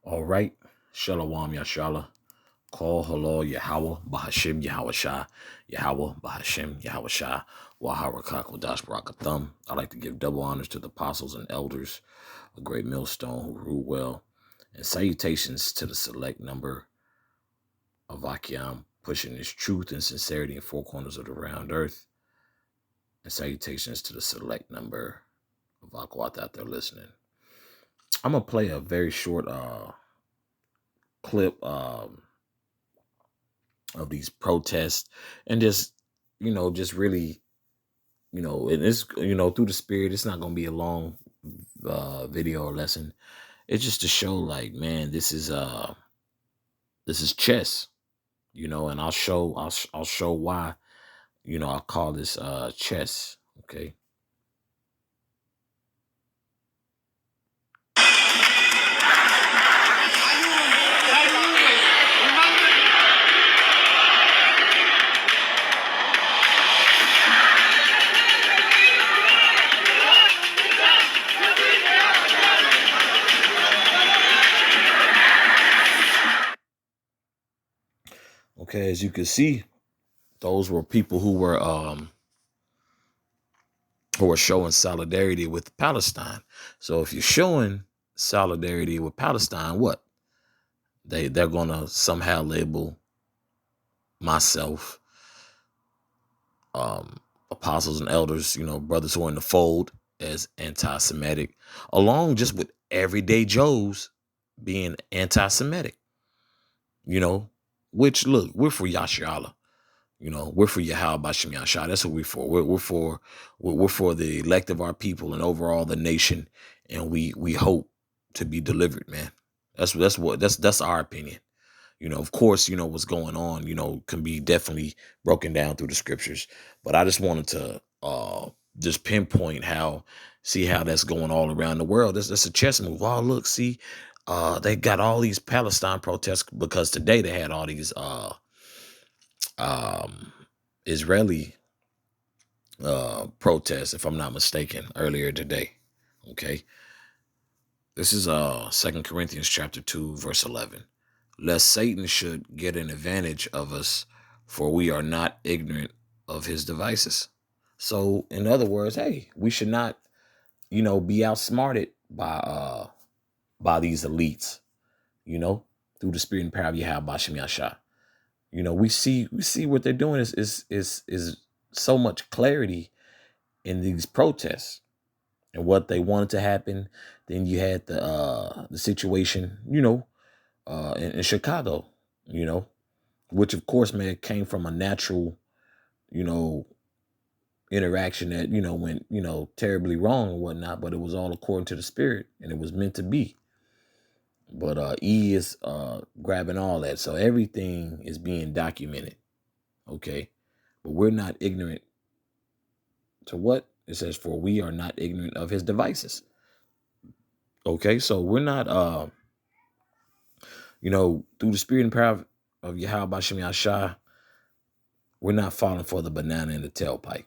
All right. Shalom Yashala. Call halal Yahweh Bahashim Yahweh Shah. Yahweh Bahashim Yahweh Shah. Waharakak Wadash Barakathum. I'd like to give double honors to the apostles and elders, a great millstone who rule well, and salutations to the select number of Akyam, pushing his truth and sincerity in four corners of the round earth. And salutations to the select number of Akwat out there listening. I'm going to play a very short clip of these protests and just, just really, and it's, through the spirit, it's not going to be a long video or lesson. It's just to show like, man, this is chess, and I'll show why, I'll call this chess. Okay. Okay, as you can see, those were people who were showing solidarity with Palestine. So if you're showing solidarity with Palestine, what? They're gonna somehow label myself, apostles and elders, brothers who are in the fold, as anti-Semitic, along just with everyday Joes being anti-Semitic, which look, we're for Yashala. We're for Yahweh Bashem Yahshua. That's what we're for. We're for the elect of our people and overall the nation, and we hope to be delivered, man. That's our opinion. Of course, what's going on, can be definitely broken down through the scriptures. But I just wanted to just pinpoint see how that's going all around the world. That's a chess move. Oh, look, see, they got all these Palestine protests because today they had all these Israeli protests, if I'm not mistaken, earlier today. Okay. This is 2 Corinthians chapter 2, verse 11. Lest Satan should get an advantage of us, for we are not ignorant of his devices. So, in other words, hey, we should not, be outsmarted by these elites, through the spirit and power of Yahweh Bashem Yashah. We see what they're doing is so much clarity in these protests and what they wanted to happen. Then you had the situation, in Chicago, which of course, man, came from a natural, interaction that, went, terribly wrong and whatnot, but it was all according to the spirit and it was meant to be. But E is grabbing all that. So everything is being documented. Okay. But we're not ignorant to what? It says, for we are not ignorant of his devices. Okay. So we're not, through the spirit and power of Yahweh Bashem Yashah, we're not falling for the banana in the tailpipe.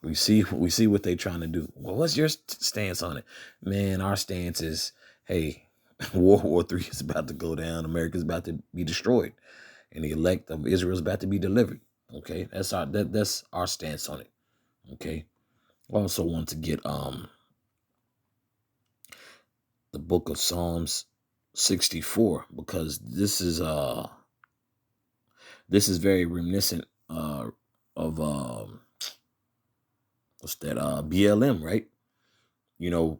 We see what they're trying to do. Well, what's your stance on it? Man, our stance is, hey, World War III is about to go down. America's about to be destroyed. And the elect of Israel is about to be delivered. Okay, that's our stance on it. Okay. I also want to get the book of Psalms 64, because this is very reminiscent of what's that, BLM, right? You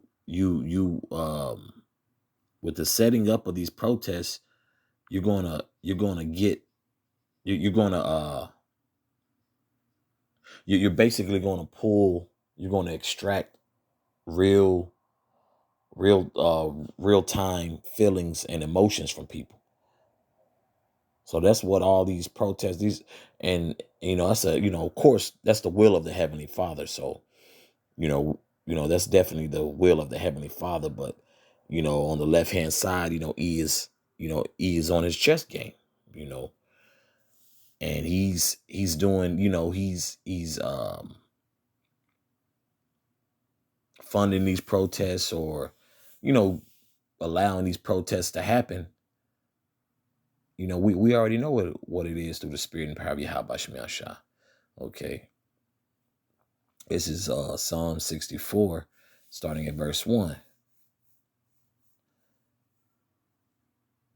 with the setting up of these protests, you're gonna basically gonna extract real time feelings and emotions from people. So that's what all these protests, that's of course, that's the will of the Heavenly Father. So, that's definitely the will of the Heavenly Father. But, on the left hand side, E is on his chess game, and he's doing, he's funding these protests, or, allowing these protests to happen, we already know what it is through the spirit and power of Yahweh Shemel Shah. Okay. This is Psalm 64, starting at verse 1.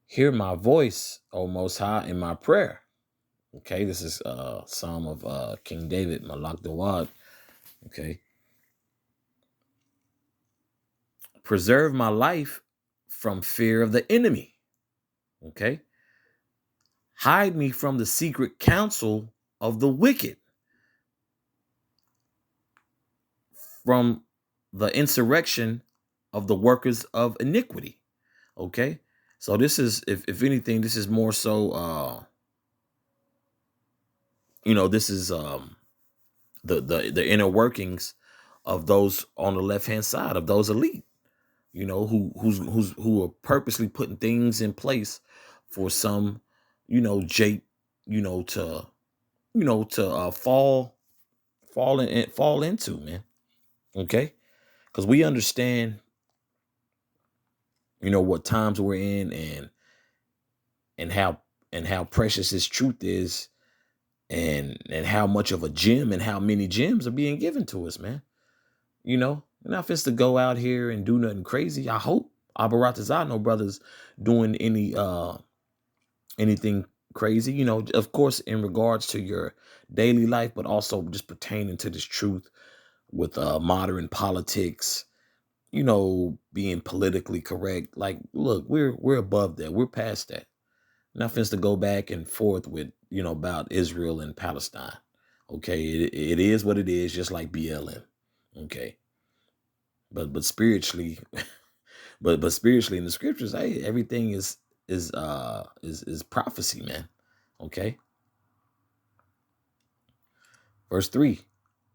Hear my voice, O Most High, in my prayer. Okay, this is Psalm of King David, Malak Dawad. Okay. Preserve my life from fear of the enemy. Okay. Hide me from the secret counsel of the wicked, from the insurrection of the workers of iniquity. Okay. So this is, if anything, this is more so, this is the inner workings of those on the left hand side, of those elite, who are purposely putting things in place for some, Jake, to fall into, man. Okay, because we understand, what times we're in, and how precious this truth is, and how much of a gem and how many gems are being given to us, man. Not just to go out here and do nothing crazy. I hope Abaratazah, no brothers doing anything crazy, of course, in regards to your daily life, but also just pertaining to this truth with modern politics, being politically correct. Like, look, we're above that. We're past that. Nothing's to go back and forth with, about Israel and Palestine. Okay, it is what it is, just like BLM. Okay, but spiritually, but spiritually in the scriptures, hey, everything is prophecy, man. Okay. Verse 3: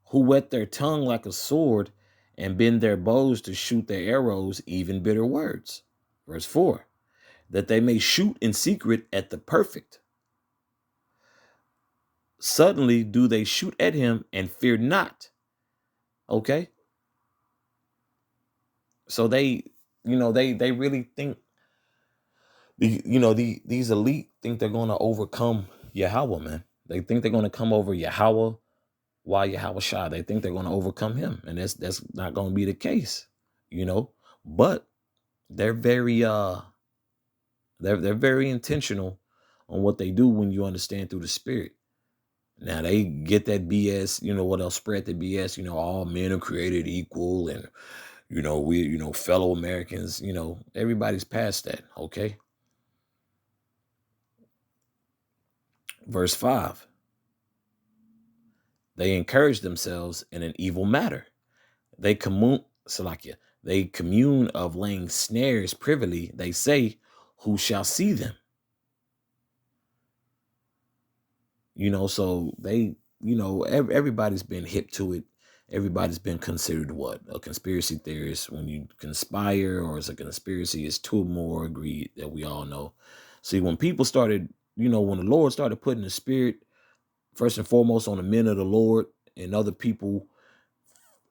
who wet their tongue like a sword and bend their bows to shoot their arrows, even bitter words. Verse 4: that they may shoot in secret at the perfect. Suddenly do they shoot at him and fear not. Okay. So they really think, these elite think they're going to overcome Yahweh, man. They think they're going to come over Yahweh while Yahweh Shah. They think they're going to overcome him. And that's not going to be the case, but they're very, they're very intentional on what they do when you understand through the spirit. Now they get that BS, what they'll spread the BS, all men are created equal, and, we, fellow Americans, everybody's past that. Okay. Verse 5: they encourage themselves in an evil matter. They commune of laying snares privily. They say, who shall see them? So they, everybody's been hip to it. Everybody's been considered what? A conspiracy theorist. When you conspire or it's a conspiracy, it's two or more agreed, that we all know. See, when people started, when the Lord started putting the spirit first and foremost on the men of the Lord, and other people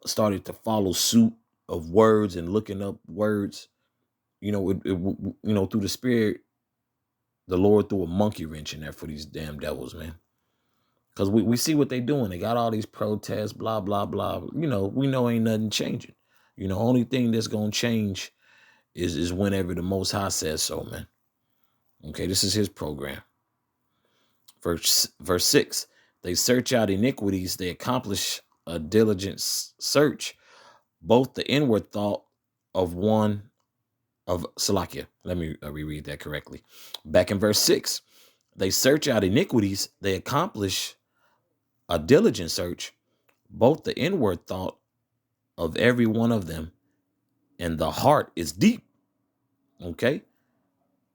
started to follow suit of words and looking up words, through the spirit, the Lord threw a monkey wrench in there for these damn devils, man. Because we see what they doing. They got all these protests, blah, blah, blah. We know ain't nothing changing. Only thing that's going to change is whenever the Most High says so, man. Okay, this is his program. Verse 6: they search out iniquities. They accomplish a diligent search, both the inward thought of one of Salakia. Let me reread that correctly. Back in verse 6, they search out iniquities. They accomplish a diligent search, both the inward thought of every one of them, and the heart is deep. Okay.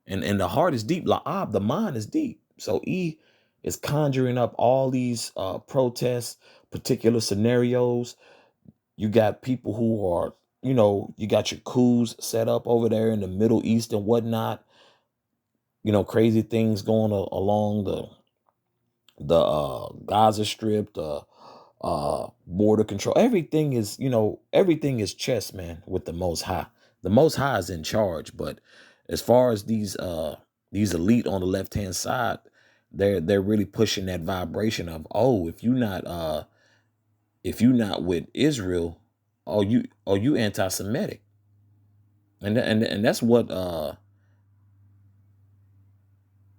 And the heart is deep. La'ab, the mind is deep. So E is conjuring up all these protests, particular scenarios. You got people who are, you got your coups set up over there in the Middle East and whatnot. Crazy things going along the Gaza Strip, the border control. Everything is chess, man, with the Most High. The Most High is in charge, but as far as these elite on the left hand side, they're really pushing that vibration of, oh, if you not with Israel, you anti-Semitic, and that's what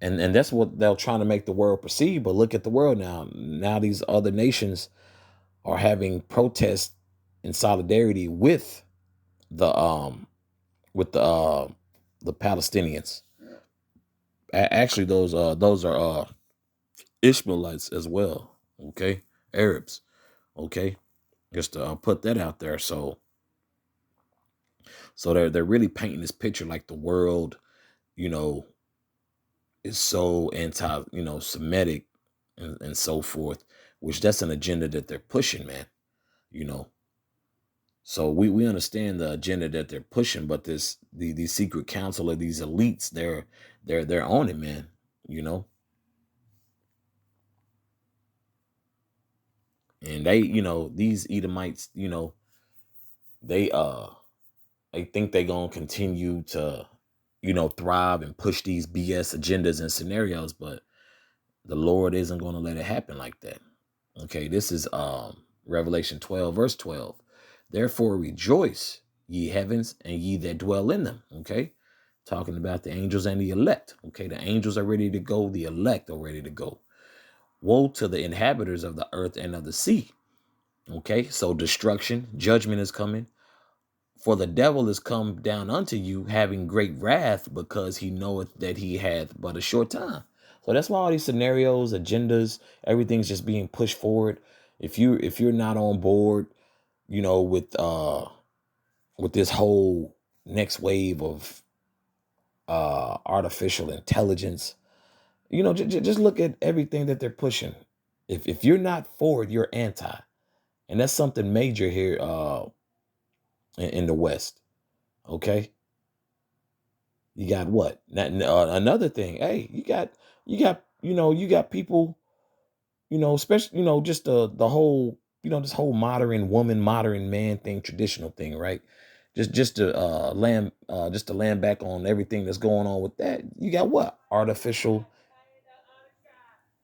and that's what they're trying to make the world perceive. But look at the world now. Now these other nations are having protests in solidarity the um the Palestinians. Actually, those are Ishmaelites as well. Okay, Arabs. Okay, just to put that out there. So they're really painting this picture like the world, you know, is so anti, Semitic and so forth, which that's an agenda that they're pushing, man. You know, so we understand the agenda that they're pushing, but the secret council of these elites, they're on it, man. You know, and these Edomites, they they think they're gonna continue to, thrive and push these BS agendas and scenarios, but the Lord isn't gonna let it happen like that. Okay, this is Revelation 12, verse 12. Therefore rejoice, ye heavens, and ye that dwell in them. Okay, talking about the angels and the elect. Okay, the angels are ready to go, the elect are ready to go. Woe to the inhabitants of the earth and of the sea. Okay, so destruction, judgment is coming. For the devil is come down unto you, having great wrath, because he knoweth that he hath but a short time. So that's why all these scenarios, agendas, everything's just being pushed forward. If you're not on board, with this whole next wave of artificial intelligence, just look at everything that they're pushing. If you're not for it, you're anti, and that's something major here in the West. Okay. You got what? Another thing. Hey, you got people, especially, just the whole, this whole modern woman, modern man thing, traditional thing, right? Just to land back on everything that's going on with that. You got what? Artificial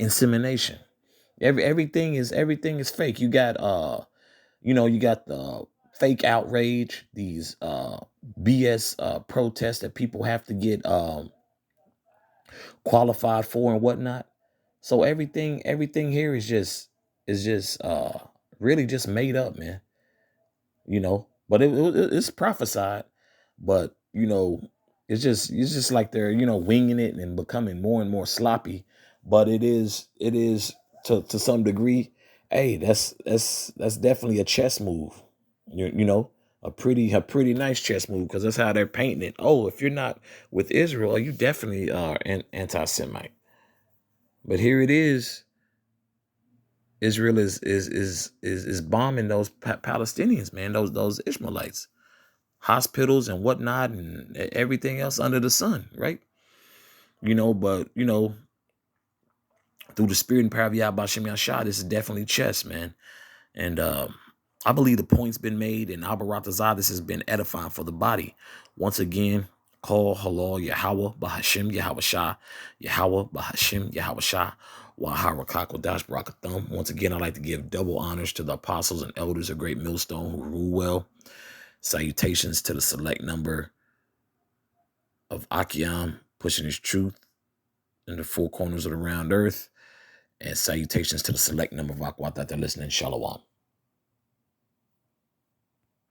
insemination. Everything is fake. You got the fake outrage, these BS protests that people have to get qualified for and whatnot. So everything here is just really just made up, man. But it's prophesied, but it's just like they're winging it and becoming more and more sloppy. But it is to some degree. Hey, that's definitely a chess move. A pretty nice chess move, because that's how they're painting it. Oh, if you're not with Israel, you definitely are an anti-Semite. But here it is. Israel is bombing those Palestinians, man. Those Ishmaelites, hospitals and whatnot, and everything else under the sun, right? But through the spirit and power of Yahweh Shem Yahshua, this is definitely chess, man. And I believe the point's been made, and Abaratazah, this has been edifying for the body. Once again, call halal Yahweh Bahashim Yahweh Shah, Yahweh Bahashim Yahweh Shah, Waharakak Wadash Barakathum. Once again, I'd like to give double honors to the apostles and elders of Great Millstone who rule well. Salutations to the select number of Akiam pushing his truth in the four corners of the round earth. And salutations to the select number of Aquat that are listening. Shalom.